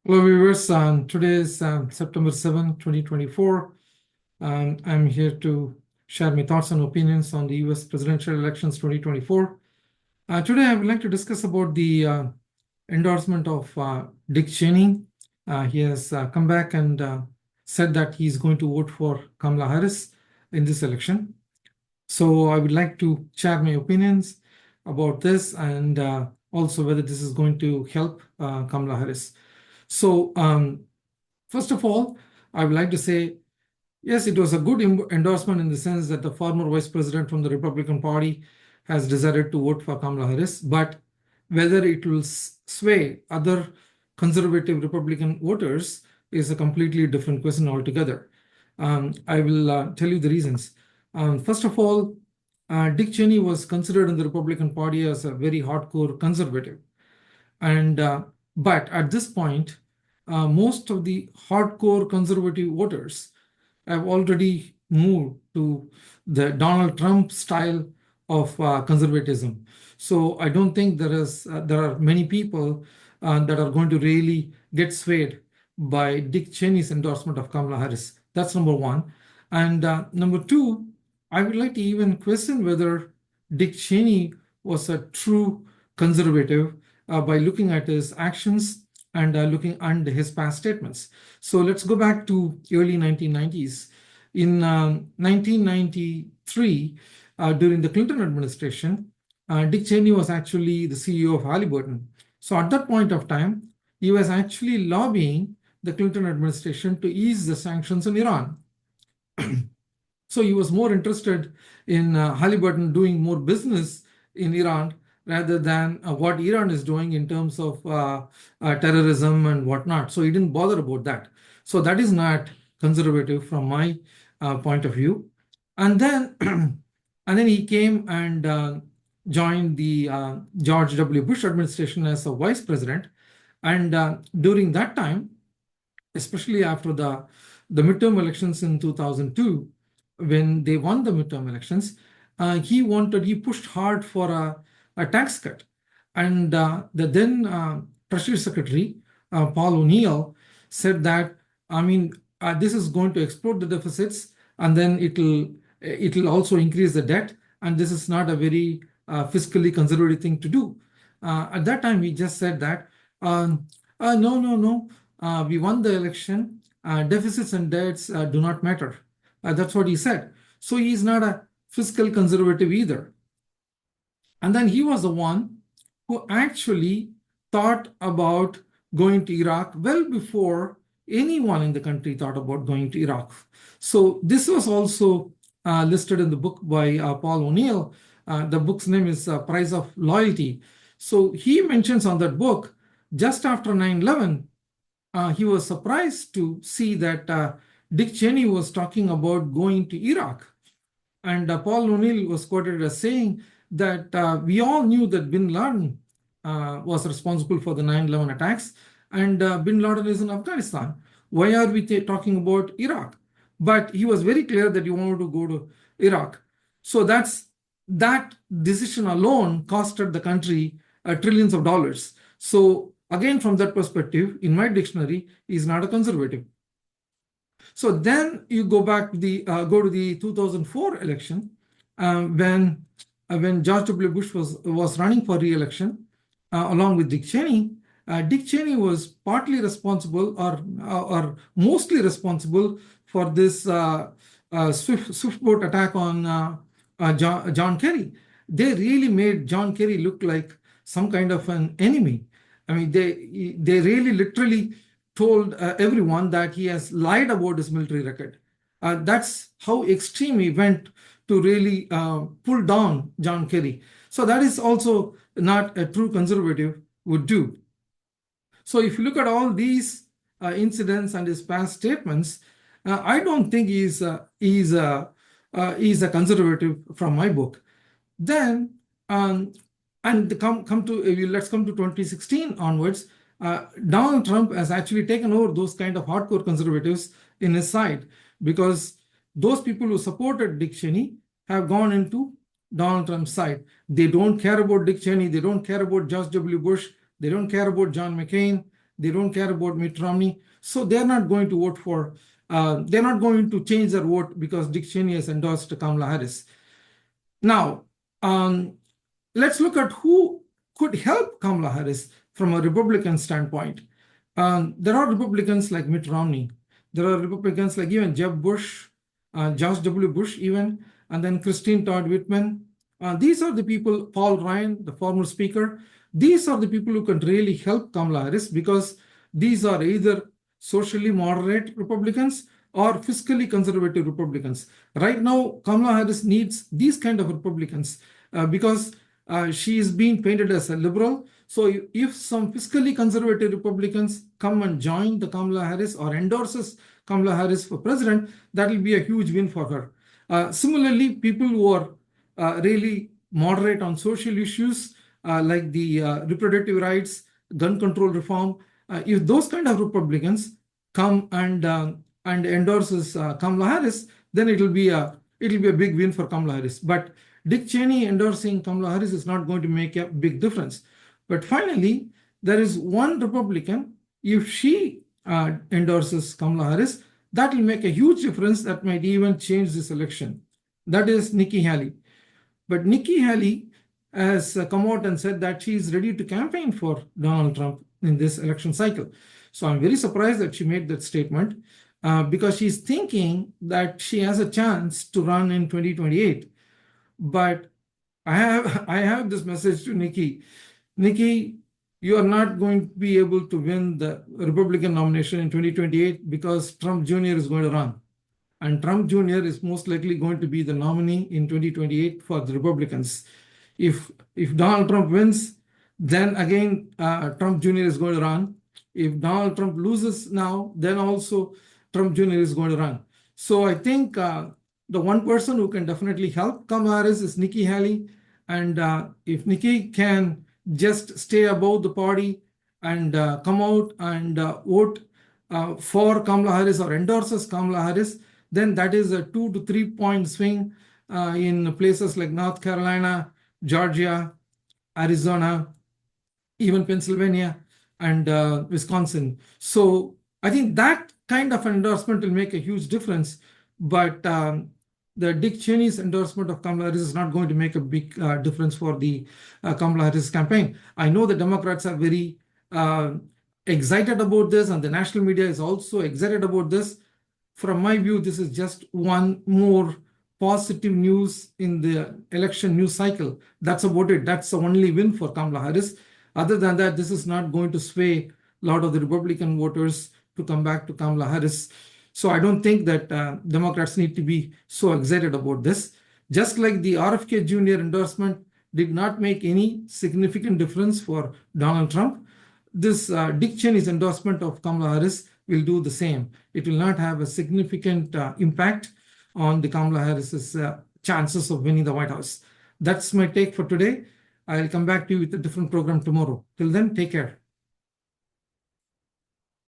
Hello, viewers. Today is September 7, 2024. I'm here to share my thoughts and opinions on the US presidential elections 2024. Today, I would like to discuss about the endorsement of Dick Cheney. He has come back and said that he's going to vote for Kamala Harris in this election. So I would like to share my opinions about this and also whether this is going to help Kamala Harris. So first of all, I would like to say, yes, it was a good endorsement in the sense that the former vice president from the Republican Party has decided to vote for Kamala Harris, but whether it will sway other conservative Republican voters is a completely different question altogether. I will tell you the reasons. First of all, Dick Cheney was considered in the Republican Party as a very hardcore conservative. And but at this point, most of the hardcore conservative voters have already moved to the Donald Trump style of conservatism. So I don't think there are many people that are going to really get swayed by Dick Cheney's endorsement of Kamala Harris. That's number one. And number two, I would like to even question whether Dick Cheney was a true conservative by looking at his actions and looking at his past statements. So let's go back to early 1990s. In 1993, during the Clinton administration, Dick Cheney was actually the CEO of Halliburton. So at that point of time, he was actually lobbying the Clinton administration to ease the sanctions on Iran. So he was more interested in Halliburton doing more business in Iran rather than what Iran is doing in terms of terrorism and whatnot. So he didn't bother about that. So that is not conservative from my point of view. And then, and then he came and joined the George W. Bush administration as a vice president. And during that time, especially after the midterm elections in 2002, when they won the midterm elections, he pushed hard for a tax cut. And the then Treasury Secretary, Paul O'Neill, said that, this is going to explode the deficits, and then it'll also increase the debt, and this is not a very fiscally conservative thing to do. At that time, we just said that, no, we won the election. Deficits and debts do not matter. That's what he said. So he's not a fiscal conservative either. And then he was the one who actually thought about going to Iraq well before anyone in the country thought about going to Iraq. So this was also listed in the book by Paul O'Neill. The book's name is Price of Loyalty. So he mentions on that book, just after 9/11, he was surprised to see that Dick Cheney was talking about going to Iraq. And Paul O'Neill was quoted as saying that we all knew that bin Laden was responsible for the 9/11 attacks, and bin Laden is in Afghanistan. Why are we talking about Iraq? But he was very clear that he wanted to go to Iraq. So that decision alone costed the country trillions of dollars. So again, from that perspective, in my dictionary, he's not a conservative. So then you go back to the 2004 election when George W. Bush was running for re-election along with Dick Cheney. Dick Cheney was partly responsible or mostly responsible for this swift boat attack on John Kerry. They really made John Kerry look like some kind of an enemy. I mean, they really literally told everyone that he has lied about his military record. That's how extreme he went to really pull down John Kerry. So that is also not a true conservative would do. So if you look at all these incidents and his past statements, I don't think he's a conservative from my book. Then let's come to 2016 onwards. Donald Trump has actually taken over those kind of hardcore conservatives in his side, because those people who supported Dick Cheney have gone into Donald Trump's side. They don't care about Dick Cheney. They don't care about George W. Bush. They don't care about John McCain. They don't care about Mitt Romney. So they're not going to vote for, they're not going to change their vote because Dick Cheney has endorsed Kamala Harris. Now, let's look at who could help Kamala Harris from a Republican standpoint. There are Republicans like Mitt Romney. There are Republicans like even Jeb Bush, George W. Bush even, and then Christine Todd Whitman. These are the people, Paul Ryan, the former speaker. These are the people who can really help Kamala Harris because these are either socially moderate Republicans or fiscally conservative Republicans. Right now, Kamala Harris needs these kind of Republicans because she is being painted as a liberal. So if some fiscally conservative Republicans come and join the Kamala Harris or endorses Kamala Harris for president, that will be a huge win for her. Similarly, people who are really moderate on social issues like the reproductive rights, gun control reform, if those kind of Republicans come and endorses Kamala Harris, then it will be a big win for Kamala Harris. But Dick Cheney endorsing Kamala Harris is not going to make a big difference. But finally, there is one Republican, if she endorses Kamala Harris, that will make a huge difference that might even change this election. That is Nikki Haley. But Nikki Haley has come out and said that she is ready to campaign for Donald Trump in this election cycle. So I'm very surprised that she made that statement because she's thinking that she has a chance to run in 2028. But I have this message to Nikki. Nikki, you are not going to be able to win the Republican nomination in 2028 because Trump Jr. is going to run. And Trump Jr. is most likely going to be the nominee in 2028 for the Republicans. If Donald Trump wins, then again, Trump Jr. is going to run. If Donald Trump loses now, then also Trump Jr. is going to run. So I think the one person who can definitely help Kamala Harris is Nikki Haley. And if Nikki can just stay above the party and come out and vote for Kamala Harris or endorses Kamala Harris, then that is a 2 to 3 point swing in places like North Carolina, Georgia, Arizona, even Pennsylvania and Wisconsin. So I think that kind of endorsement will make a huge difference. But the Dick Cheney's endorsement of Kamala Harris is not going to make a big difference for the Kamala Harris campaign. I know the Democrats are very excited about this, and the national media is also excited about this. From my view, this is just one more positive news in the election news cycle. That's about it. That's the only win for Kamala Harris. Other than that, this is not going to sway a lot of the Republican voters to come back to Kamala Harris. So I don't think that Democrats need to be so excited about this. Just like the RFK Jr. endorsement did not make any significant difference for Donald Trump, this Dick Cheney's endorsement of Kamala Harris will do the same. It will not have a significant impact on the Kamala Harris's chances of winning the White House. That's my take for today. I'll come back to you with a different program tomorrow. Till then, take care.